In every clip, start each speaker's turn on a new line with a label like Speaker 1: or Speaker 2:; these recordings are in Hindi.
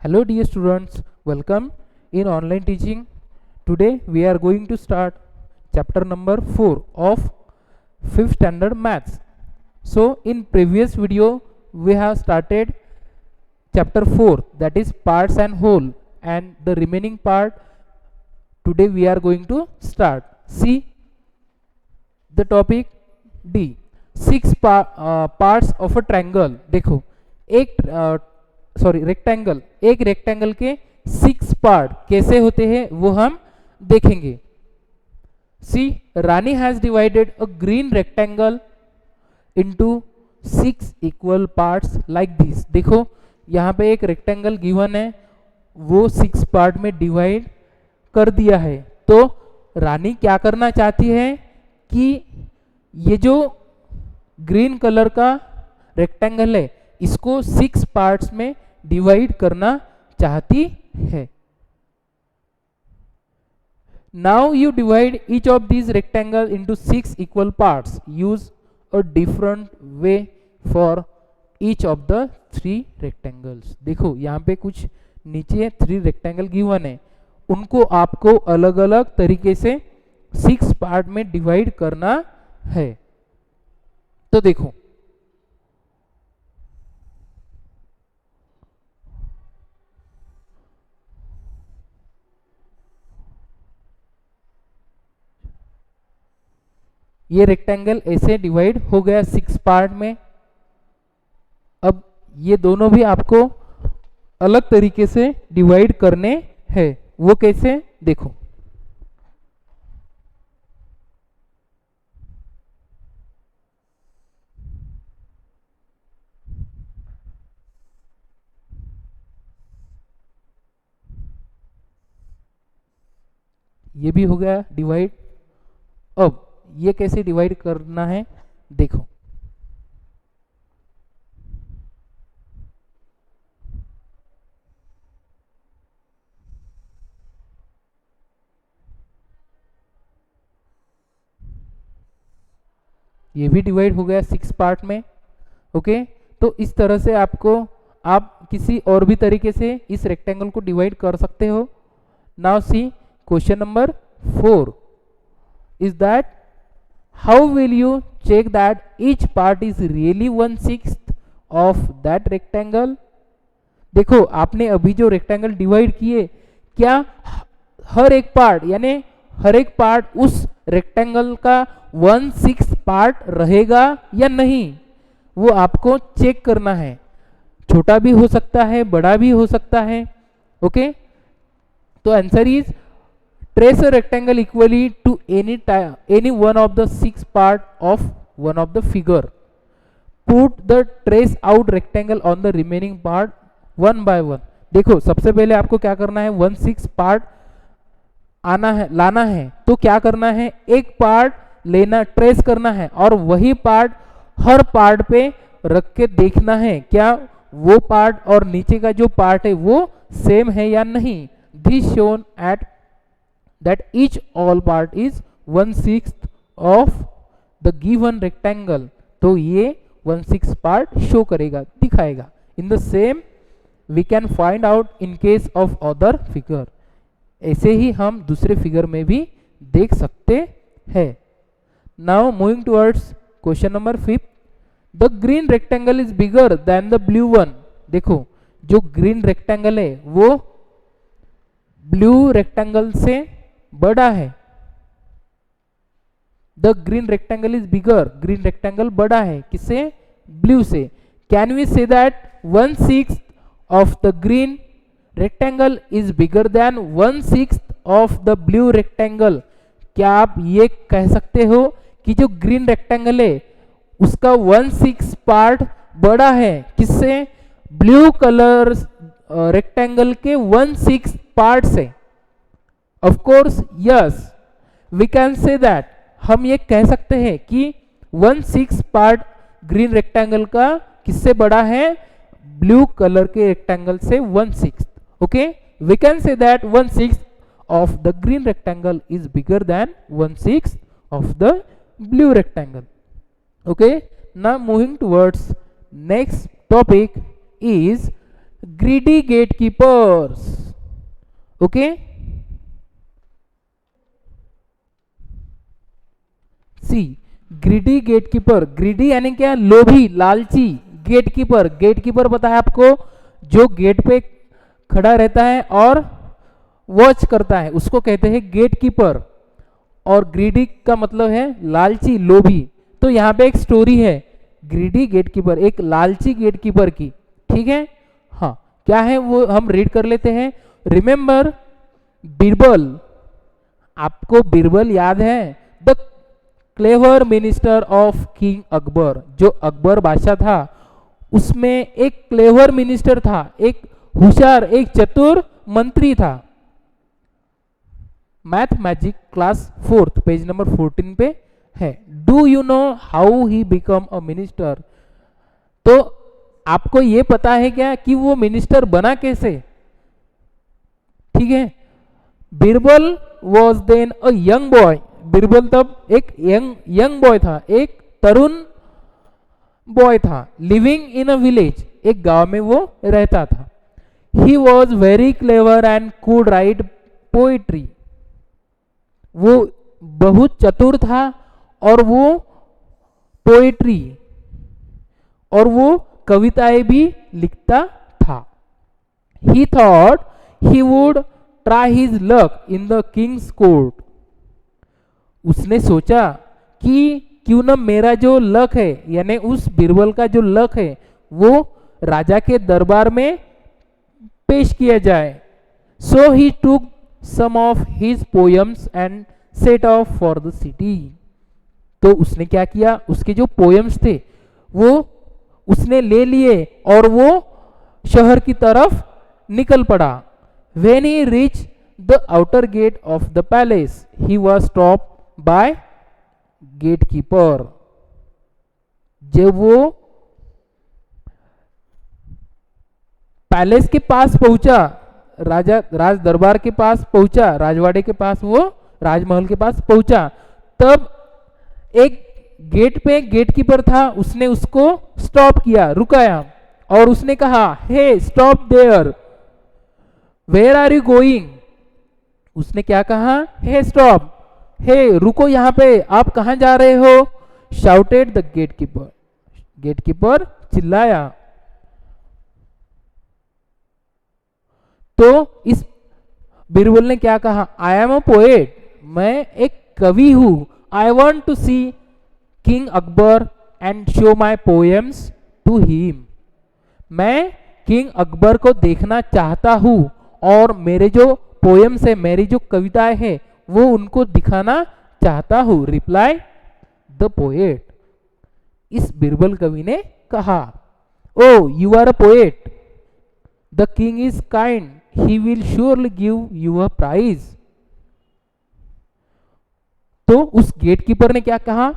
Speaker 1: Hello dear students, welcome in online teaching. Today we are going to start chapter number 4 of 5th standard maths. So in previous video we have started chapter 4, that is parts and whole, and the remaining part today we are going to start. See the topic D, 6 parts of a triangle. देखो एक रेक्टेंगल, एक रेक्टेंगल के 6 पार्ट कैसे होते हैं वो हम देखेंगे. See Rani has divided a green rectangle into 6 equal parts like this. देखो यहाँ पे एक रेक्टेंगल गिवन है, वो 6 पार्ट में डिवाइड कर दिया है. तो रानी क्या करना चाहती है कि ये जो ग्रीन कलर का रेक्टेंगल है इसको 6 पार्ट्स में डिवाइड करना चाहती है. Now you divide each of these rectangle into 6 equal parts. Use a different way for each of the 3 rectangles. देखो यहाँ पे कुछ नीचे 3 रेक्टेंगल गिवन है, उनको आपको अलग अलग तरीके से 6 पार्ट में डिवाइड करना है. तो देखो ये रेक्टेंगल ऐसे डिवाइड हो गया 6 पार्ट में. अब ये दोनों भी आपको अलग तरीके से डिवाइड करने हैं. वो कैसे देखो. ये भी हो गया डिवाइड. अब ये कैसे डिवाइड करना है देखो. ये भी डिवाइड हो गया 6 पार्ट में. ओके, तो इस तरह से आप किसी और भी तरीके से इस रेक्टेंगल को डिवाइड कर सकते हो. Now see question number 4 is that how will you check that each part is really 1/6 of that rectangle. देखो आपने अभी जो रेक्टेंगल डिवाइड किए, क्या हर एक पार्ट यानी हर एक पार्ट उस रेक्टेंगल का 1/6 पार्ट रहेगा या नहीं, वो आपको चेक करना है. छोटा भी हो सकता है, बड़ा भी हो सकता है. ओके, तो answer is trace a rectangle equally to any one of the 6 part of one of the figure. Put the trace out rectangle on the remaining part one by one. देखो सबसे पहले आपको क्या करना है, 1/6 पार्ट लाना है. तो क्या करना है, एक पार्ट लेना, ट्रेस करना है और वही पार्ट हर पार्ट पे रख के देखना है क्या वो पार्ट और नीचे का जो पार्ट है वो सेम है या नहीं. This shown at that each all part is 1/6 of the given rectangle. तो ये 1/6 part शो करेगा, दिखाएगा. In the same we can find out in case of other figure. ऐसे ही हम दूसरे फिगर में भी देख सकते हैं. Now moving towards question number 5. The green rectangle is bigger than the blue one. देखो जो ग्रीन रेक्टेंगल है वो ब्लू रेक्टेंगल से बड़ा है. The green rectangle is bigger, green rectangle बड़ा है किससे, ब्लू से. Can we say that 1/6 of the green rectangle is bigger than 1/6 of the blue rectangle. क्या आप ये कह सकते हो कि जो ग्रीन रेक्टेंगल है उसका 1/6 पार्ट बड़ा है किससे, ब्लू कलर रेक्टेंगल के 1/6 पार्ट से. Of course yes, we can say that. हम ये कह सकते हैं कि 1/6 पार्ट ग्रीन रेक्टेंगल का किससे बड़ा है, ब्लू कलर के रेक्टेंगल से 1/6. Okay, we can say that 1/6 of the green rectangle is bigger than 1/6 of the blue rectangle. Okay, now moving towards next topic is greedy gatekeepers. Okay, see greedy gatekeeper, greedy यानी क्या, लोभी, लालची। गेटकीपर, गेटकीपर पता है आपको, जो गेट पे खड़ा रहता है और वॉच करता है उसको कहते हैं गेटकीपर। और ग्रीडी का मतलब है लालची, लोभी। तो यहाँ पे एक स्टोरी है ग्रीडी गेटकीपर, एक लालची गेटकीपर की, ठीक है। हाँ, क्या है वो हम रीड कर लेते हैं। रिमेंबर बीरबल, आपको बीरबल याद है, the clever minister of king Akbar, जो अकबर बादशाह था उसमें एक क्लेवर मिनिस्टर था, एक होशियार, एक चतुर मंत्री था। Math magic class 4th page number 14 पे है। Do you know how he become a minister? तो आपको ये पता है क्या कि वो मिनिस्टर बना कैसे? ठीक है, Birbal was then a young boy, Birbal तब एक यंग बॉय था, एक तरुण बॉय था। लिविंग इन अ विलेज, एक गांव में वो रहता था। He was very clever and could write poetry, वो बहुत चतुर था और वो पोएट्री और वो कविताएं भी लिखता था। ही thought he would try his luck in the Kings court, उसने सोचा कि क्यों न मेरा जो लक है, यानी उस बीरबल का जो लक है वो राजा के दरबार में पेश किया जाए। So he took some of his poems and set off for the city, तो उसने क्या किया, उसके जो पोयम्स थे वो उसने ले लिए और वो शहर की तरफ निकल पड़ा। When he reached the outer gate of the palace, he was stopped by gatekeeper. जब वो पैलेस के पास पहुंचा, राज दरबार के पास पहुंचा, राजवाड़े के पास, वो राजमहल के पास पहुंचा, तब एक गेट पे गेटकीपर था, उसने उसको स्टॉप किया, रुकाया और उसने कहा, hey stop there, where are you going? उसने क्या कहा, हे स्टॉप, हे रुको यहाँ पे, आप कहां जा रहे हो? शाउटेड द गेटकीपर, गेटकीपर चिल्लाया। तो इस बीरबल ने क्या कहा, आई एम अ पोएट, मैं एक कवि हूं। I want to see king Akbar and show my poems to him, मैं किंग अकबर को देखना चाहता हूं और मेरे जो पोएम्स है, मेरी जो कविताएं है वो उनको दिखाना चाहता हूं। रिप्लाई द पोएट, इस बीरबल कवि ने कहा, oh you are a poet, the king is kind, he will surely give you a prize. तो उस गेटकीपर ने क्या कहा,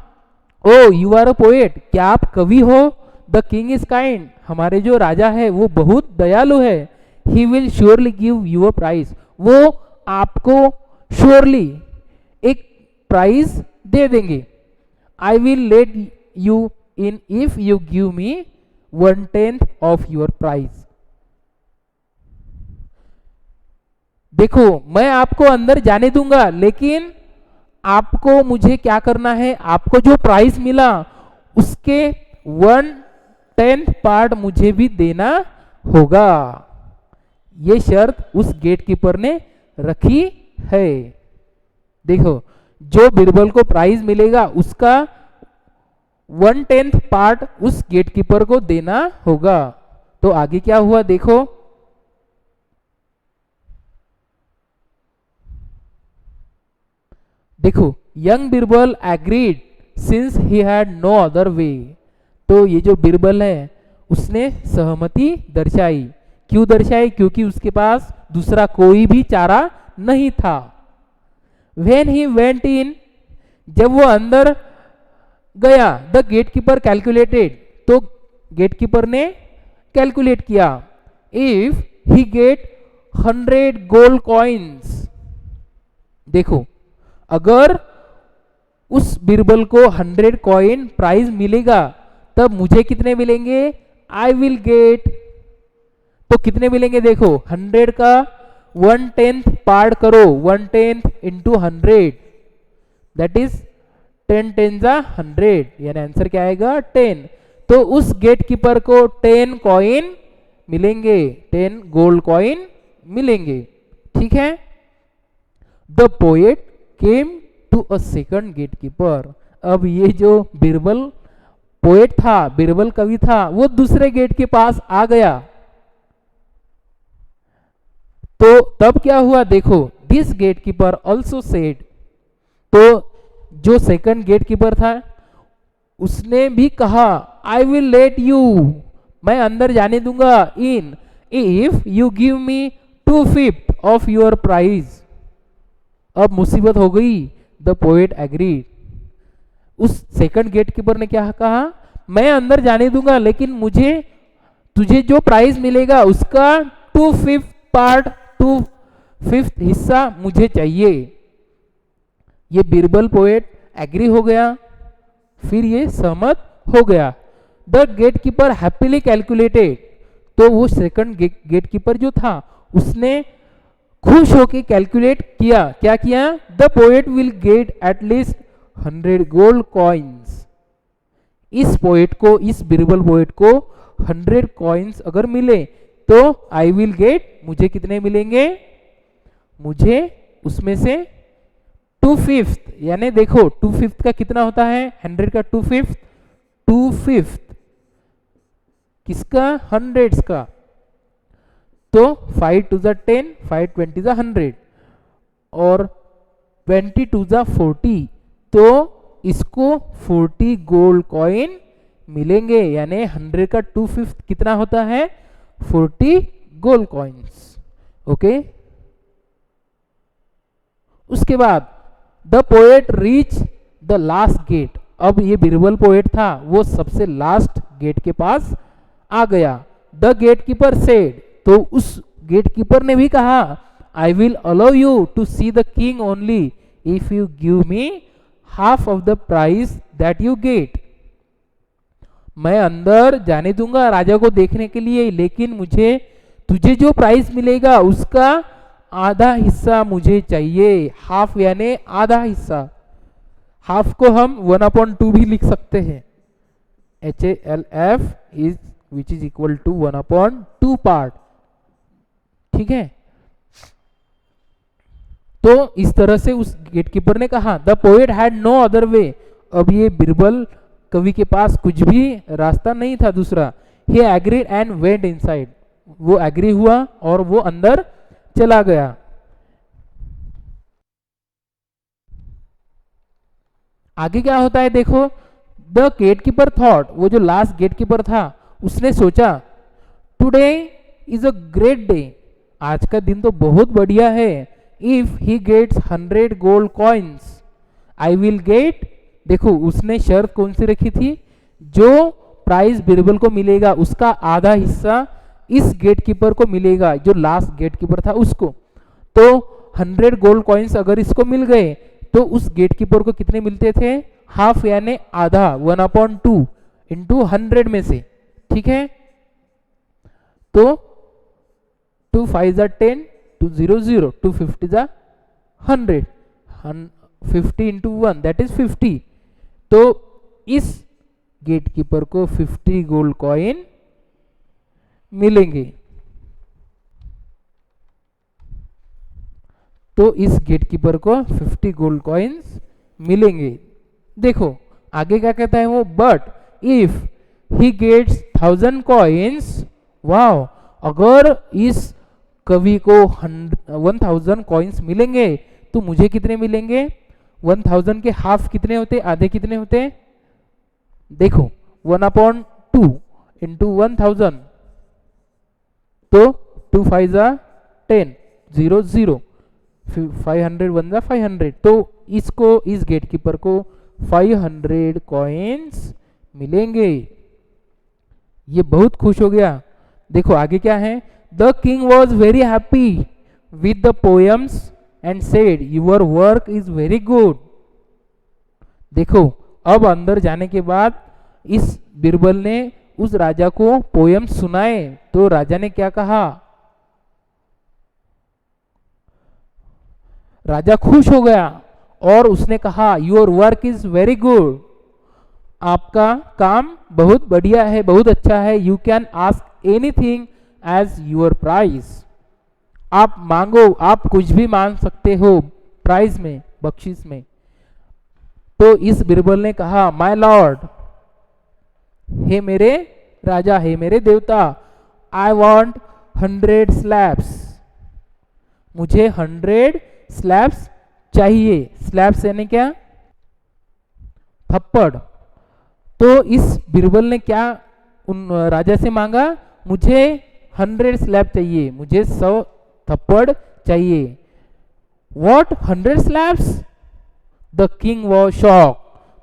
Speaker 1: oh you are a poet, क्या आप कवि हो? द किंग इज काइंड, हमारे जो राजा है वो बहुत दयालु है। He will surely give you a prize, वो आपको श्योरली एक प्राइज दे देंगे। I will let you in if you give me 1/10 of your prize. देखो, मैं आपको अंदर जाने दूंगा, लेकिन आपको मुझे क्या करना है, आपको जो प्राइज मिला उसके 1/10 पार्ट मुझे भी देना होगा। ये शर्त उस गेटकीपर ने रखी है। देखो, जो बीरबल को प्राइज मिलेगा उसका 1/10 पार्ट उस गेटकीपर को देना होगा। तो आगे क्या हुआ देखो, देखो, young Birbal agreed since he had no other way. तो ये जो बीरबल है उसने सहमति दर्शाई। क्यों दर्शाई? क्योंकि उसके पास दूसरा कोई भी चारा नहीं था। When he went in, जब वो अंदर गया, द गेटकीपर कैलकुलेटेड, तो गेटकीपर ने कैलकुलेट किया, if he get 100 gold coins. देखो, अगर उस बीरबल को 100 कॉइन प्राइज मिलेगा तब मुझे कितने मिलेंगे? आई विल गेट तो कितने मिलेंगे देखो, 100 का 1/10 पार्ट करो, 1/10 इंटू 100 दैट इज 10 10 जा 100, यानी आंसर क्या आएगा 10। तो उस गेट कीपर को 10 कॉइन मिलेंगे, 10 गोल्ड कॉइन मिलेंगे, ठीक है। The poet came to a second gate keeper. अब ये जो बीरबल पोएट था, बीरबल कवि था, वो दूसरे गेट के पास आ गया। तो तब क्या हुआ देखो, this gate keeper also said, तो जो सेकंड गेट कीपर था उसने भी कहा, आई विल लेट यू, मैं अंदर जाने दूंगा, in if you give me 2/5 of your prize. अब मुसीबत हो गई, द पोएट एग्रीड। उस सेकंड गेट कीपर ने क्या कहा, मैं अंदर जाने दूंगा लेकिन मुझे तुझे जो प्राइज मिलेगा उसका 2/5 पार्ट, 2/5 हिस्सा मुझे चाहिए। ये बीरबल पोएट एग्री हो गया, फिर ये सहमत हो गया। The gate keeper happily calculated, तो वो सेकंड गेट कीपर जो था उसने खुश होकर कैलकुलेट किया, क्या किया, the poet will get at least 100 gold coins. इस पोएट को, इस बीरबल पोएट को 100 कॉइन्स अगर मिले तो आई विल गेट, मुझे कितने मिलेंगे, मुझे उसमें से 2/5, यानी देखो 2/5 का कितना होता है, 100 का 2/5, 2/5 किसका, 100 का। तो 5 2 जा 10, 5 20 जा 100 और 20 2 जा 40, तो इसको 40 गोल्ड कॉइन मिलेंगे, यानी 100 का 2/5 कितना होता है, 40 गोल्ड कॉइन्स। ओके, उसके बाद the poet reach the last gate. अब ये बीरबल पोएट था, वो सबसे लास्ट गेट के पास आ गया। द गेट कीपर सेड, तो उस गेट कीपर ने भी कहा, I will allow you to see the king only if you give me half of the price that you get. मैं अंदर जाने दूंगा राजा को देखने के लिए, लेकिन मुझे तुझे जो प्राइस मिलेगा उसका आधा हिस्सा मुझे चाहिए। हाफ यानी आधा हिस्सा, हाफ को हम 1/2 भी लिख सकते हैं, HALF is which is equal to 1/2 part, ठीक है। तो इस तरह से उस गेटकीपर ने कहा, the poet had no other way. अब ये बीरबल कवि के पास कुछ भी रास्ता नहीं था दूसरा। ही एग्रीड एंड वेंट इनसाइड, वो एग्री हुआ और वो अंदर चला गया। आगे क्या होता है देखो, द गेटकीपर थॉट, वो जो लास्ट गेटकीपर था उसने सोचा, today is a great day, आज का दिन तो बहुत बढ़िया है। If he gets 100 gold coins I will get, देखो उसने शर्त कौन सी रखी थी, जो प्राइस बीरबल को मिलेगा उसका आधा हिस्सा इस गेटकीपर को मिलेगा, जो लास्ट गेटकीपर था उसको। तो 100 गोल्ड कॉइन्स अगर इसको मिल गए तो उस गेटकीपर को कितने मिलते थे, हाफ यानी आधा, 1/2 इंटू 100 में से, ठीक है। तो 2 5 जा 10, 2 0 0, 2 50 जा 100, 50 इंटू 1 दैट इज 50। तो इस गेटकीपर को 50 गोल्ड कॉइन मिलेंगे। तो इस गेटकीपर को 50 गोल्ड कॉइन्स मिलेंगे। देखो आगे क्या कहता है वो, but if he gets 1000 coins, wow, अगर इस कवि को 1000 कॉइन्स मिलेंगे तो मुझे कितने मिलेंगे, 1000 के हाफ कितने होते, आधे कितने होते, देखो 1/2 इंटू 1000, तो 2 5 जा 10, 0 0, 500 1 जा 500, तो इसको, इस गेटकीपर को 500 कॉइन्स मिलेंगे। ये बहुत खुश हो गया। देखो आगे क्या है, the king was very happy with the poems and said your work is very good. देखो अब अंदर जाने के बाद इस बीरबल ने उस राजा को पोयम सुनाए तो राजा ने क्या कहा? राजा खुश हो गया और उसने कहा your work is very good, आपका काम बहुत बढ़िया है, बहुत अच्छा है। You can ask anything as your prize, आप मांगो, आप कुछ भी मांग सकते हो प्राइज में, बख्शिश में। तो इस बिरबल ने कहा माय लॉर्ड, हे मेरे राजा, हे मेरे देवता, आई वॉन्ट 100 स्लैब्स, मुझे 100 स्लैब्स चाहिए। स्लैब्स यानी क्या? थप्पड़। तो इस बिरबल ने क्या उन राजा से मांगा? मुझे 100 स्लैब चाहिए, मुझे 100 थप्पड़ चाहिए। What 100 slabs? The king was shock.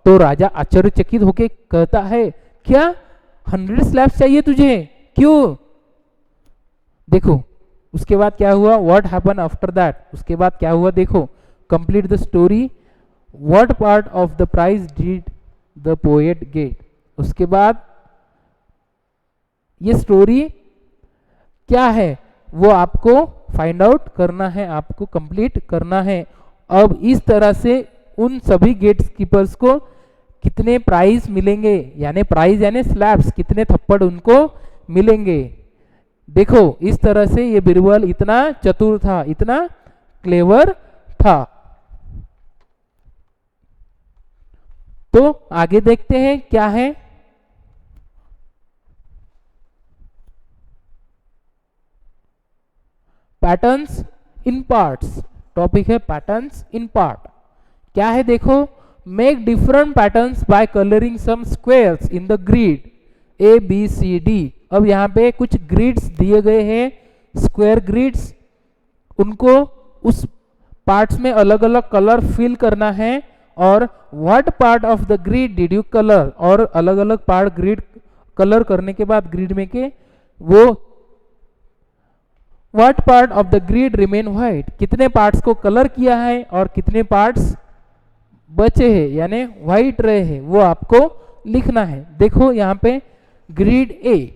Speaker 1: तो राजा आश्चर्यचकित होके कहता है क्या 100 स्लैब्स चाहिए तुझे? क्यों? देखो उसके बाद क्या हुआ, व्हाट हैपन आफ्टर दैट, उसके बाद क्या हुआ देखो। Complete the story, what part of the prize did the poet get. उसके बाद ये स्टोरी क्या है वो आपको फाइंड आउट करना है, आपको कंप्लीट करना है। अब इस तरह से उन सभी गेट कीपर्स को कितने प्राइज मिलेंगे, यानी प्राइज यानी स्लैब्स, कितने थप्पड़ उनको मिलेंगे। देखो इस तरह से ये बिरबल इतना चतुर था, इतना क्लेवर था। तो आगे देखते हैं क्या है। पैटर्न्स इन पार्ट्स, टॉपिक है पैटर्न्स इन पार्ट। क्या है देखो, make different patterns by colouring some squares in the grid A B C D. अब यहाँ पे कुछ ग्रिड्स दिए गए हैं, स्क्वायर ग्रिड्स, उनको उस पार्ट्स में अलग अलग कलर फिल करना है। और what part of the grid did you colour, और अलग अलग पार्ट ग्रिड कलर करने के बाद ग्रिड में के वो what part of the grid remain white, कितने पार्ट्स को कलर किया है और कितने पार्ट्स बचे हैं यानी व्हाइट रहे हैं, वो आपको लिखना है। देखो यहाँ पे ग्रिड ए,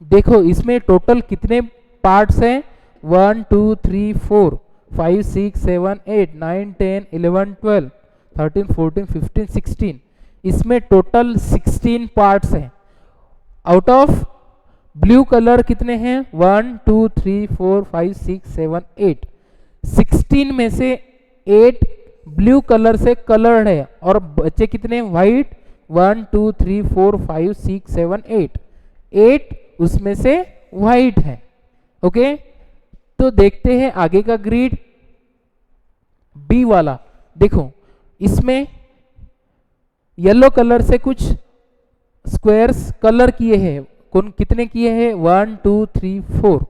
Speaker 1: देखो इसमें टोटल कितने पार्ट्स हैं, 1 2 3 4 5 6 7 8 9 10 11 12 13 14 15 16, इसमें टोटल 16 पार्ट्स हैं। आउट ऑफ ब्लू कलर कितने हैं, 1 2 3 4 5 6 7 8, 16 में से 8 ब्लू कलर से कलर्ड है और बचे कितने व्हाइट, 1 2 3 4 5 6 7 8, 8 उसमें से व्हाइट है। ओके, तो देखते हैं आगे का ग्रिड बी वाला। देखो इसमें येलो कलर से कुछ स्क्वायर्स कलर किए हैं, कौन कितने किए हैं, 1 2 3 4।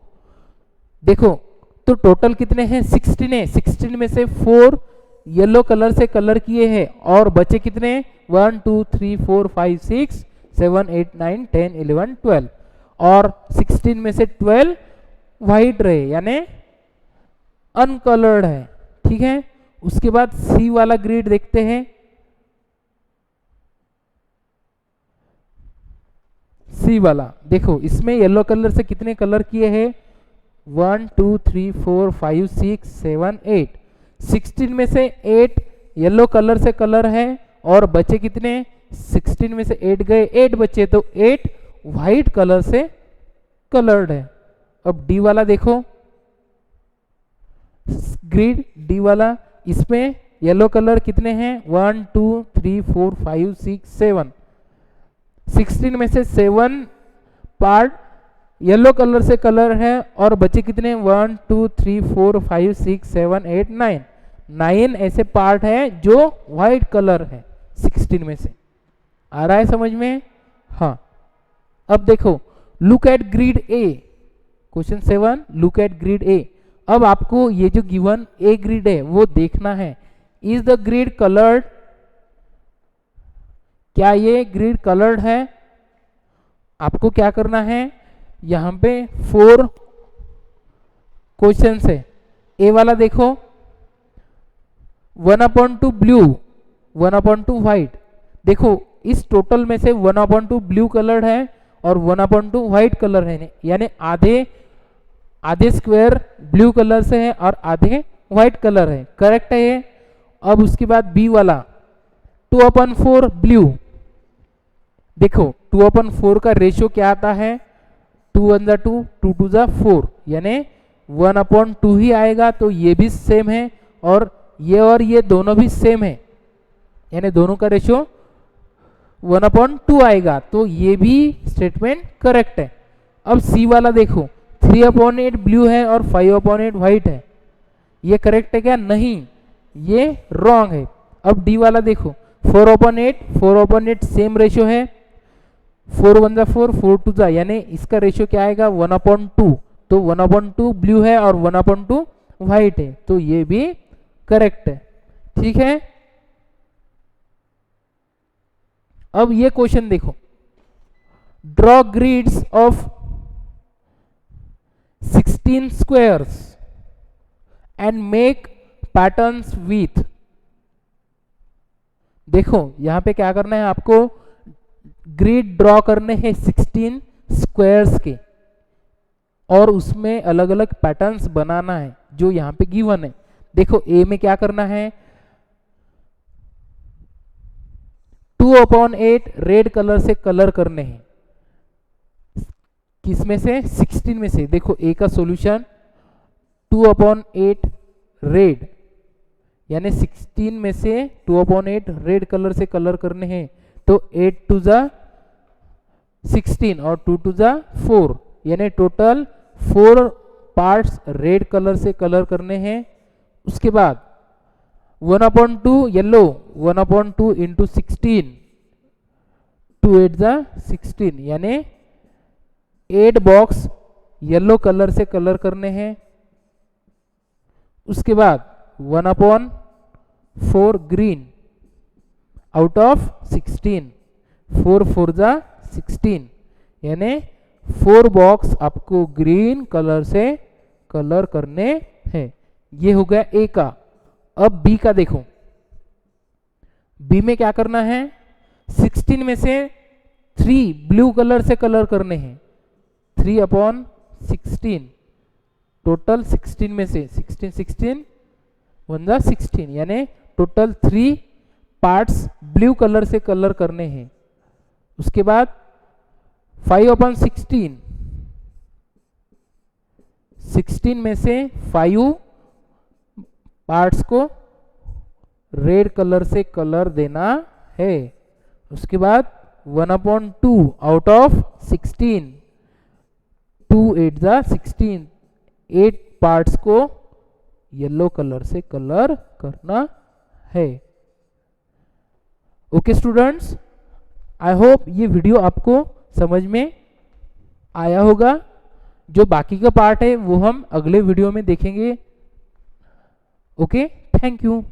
Speaker 1: देखो तो टोटल कितने हैं, 16 है, 16 में से 4 येलो कलर से कलर किए हैं और बचे कितने, 1 2 3 4 5 6 7 8 9 10 11 12, और 16 में से 12 व्हाइट रहे यानी अनकलर्ड है। ठीक है, उसके बाद सी वाला ग्रिड देखते हैं। सी वाला देखो इसमें येलो कलर से कितने कलर किए हैं, 1 2 3 4 5 6 7 8, 16 में से 8 येलो कलर से कलर है और बचे कितने, 16 में से 8 गए, 8 बचे, तो 8 व्हाइट कलर से कलर्ड है। अब डी वाला देखो ग्रिड डी वाला, इसमें येलो कलर कितने हैं, 1 2 3 4 5 6 7, 16 में से 7 पार्ट येलो कलर से कलर है और बचे कितने, 1 2 3 4 5 6 7 8 9, 9 ऐसे पार्ट है जो व्हाइट कलर है 16 में से। आ रहा है समझ में? हाँ। अब देखो look at grid A, question 7, look at grid A. अब आपको ये जो गिवन ए ग्रिड है वो देखना है, इज द ग्रिड कलर्ड, क्या ये ग्रिड कलर्ड है। आपको क्या करना है, यहाँ पे 4 क्वेश्चन है। ए वाला देखो 1/2 ब्लू 1/2 व्हाइट, देखो इस टोटल में से 1/2 ब्लू कलर्ड है और 1/2 व्हाइट कलर है, यानी आधे स्क्वायर ब्लू कलर से है और आधे व्हाइट कलर है, करेक्ट है ये। अब उसके बाद बी वाला 2/4 ब्लू, देखो 2/4 का रेशियो क्या आता है, 2 1 जा 2, 2 2 जा 4, यानी 1/2 ही आएगा। तो ये भी सेम है और ये दोनों भी सेम है, यानी दोनों का रेशियो 1/2 आएगा, तो ये भी स्टेटमेंट करेक्ट है। अब सी वाला देखो 3/8 ब्लू है और 5/8 व्हाइट है, ये करेक्ट है क्या, नहीं, ये रॉन्ग है। अब डी वाला देखो 4/8 सेम रेशियो है, 4 1 जा 4, 4 2 जा, यानी इसका रेशियो क्या आएगा 1/2, तो 1/2 ब्लू है और 1/2 व्हाइट है, तो ये भी करेक्ट है, ठीक है। अब ये क्वेश्चन देखो, draw grids of 16 squares and make patterns with, देखो यहां पे क्या करना है आपको, ग्रिड ड्रॉ करने हैं 16 स्क्वायर्स के और उसमें अलग अलग पैटर्न्स बनाना है जो यहां पे गिवन है। देखो ए में क्या करना है, 2/8 रेड कलर से कलर करने हैं, किसमें से, 16 में से। देखो ए का सॉल्यूशन 2/8 रेड, यानी 16 में से 2/8 रेड कलर से कलर करने हैं, तो 8 2 जा 16 और 2 2 जा 4, यानी टोटल 4 पार्ट्स रेड कलर से कलर करने हैं। उसके बाद 1/2 येलो, 1/2 इंटू 16, 2 8 जा 16, यानी 8 बॉक्स येलो कलर से कलर करने हैं। उसके बाद 1/4 ग्रीन आउट ऑफ 16, 4 4 जा 16, यानी 4 बॉक्स आपको ग्रीन कलर से कलर करने हैं। ये हो गया ए का। अब बी का देखो, बी में क्या करना है, 16 में से 3 ब्लू कलर से कलर करने हैं, 3/16, टोटल 16 में से 16 16 1 जा 16, यानी टोटल 3 पार्ट्स ब्लू कलर से कलर करने हैं। उसके बाद 5/16, 16 में से 5 पार्ट्स को रेड कलर से कलर देना है। उसके बाद 1/2 आउट ऑफ 16, 2 8 जा 16, 8 पार्ट्स को येलो कलर से कलर करना है। ओके स्टूडेंट्स, आई होप ये वीडियो आपको समझ में आया होगा। जो बाकी का पार्ट है वो हम अगले वीडियो में देखेंगे। Okay, thank you.